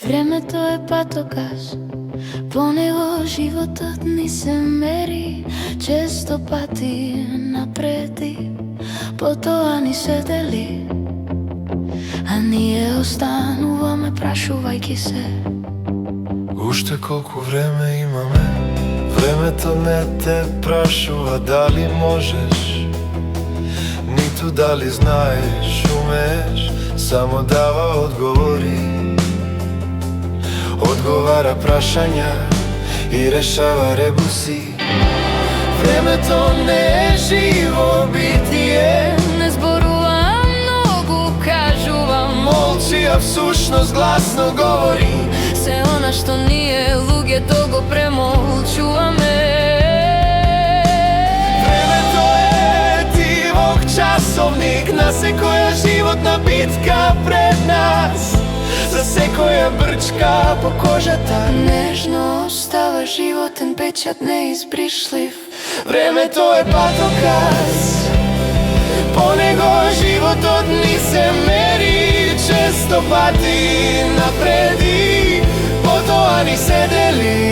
Времето е патоказ, по него животот ни се мери. Често пати напреди, потоа ни се дели, а ние остануваме прашувајќи се. Уште колку време имаме, времето не те прашува дали можеш, ниту дали знаеш, умееш, само дава одговори. Одговара прашања и решава ребуси. Времето не е живо битие, Не зборува многу, кажува молчи, а всушност гласно говори. се она што ние луѓето го премолчуваме. Времето е дивок часовник на секоја животна битка пред нас. За секоја брчка по кожата Нежно остава животен печат неизбришлив. времето е патоказ, по него животот ни се мери. Често пати напреди, потоа ни се дели,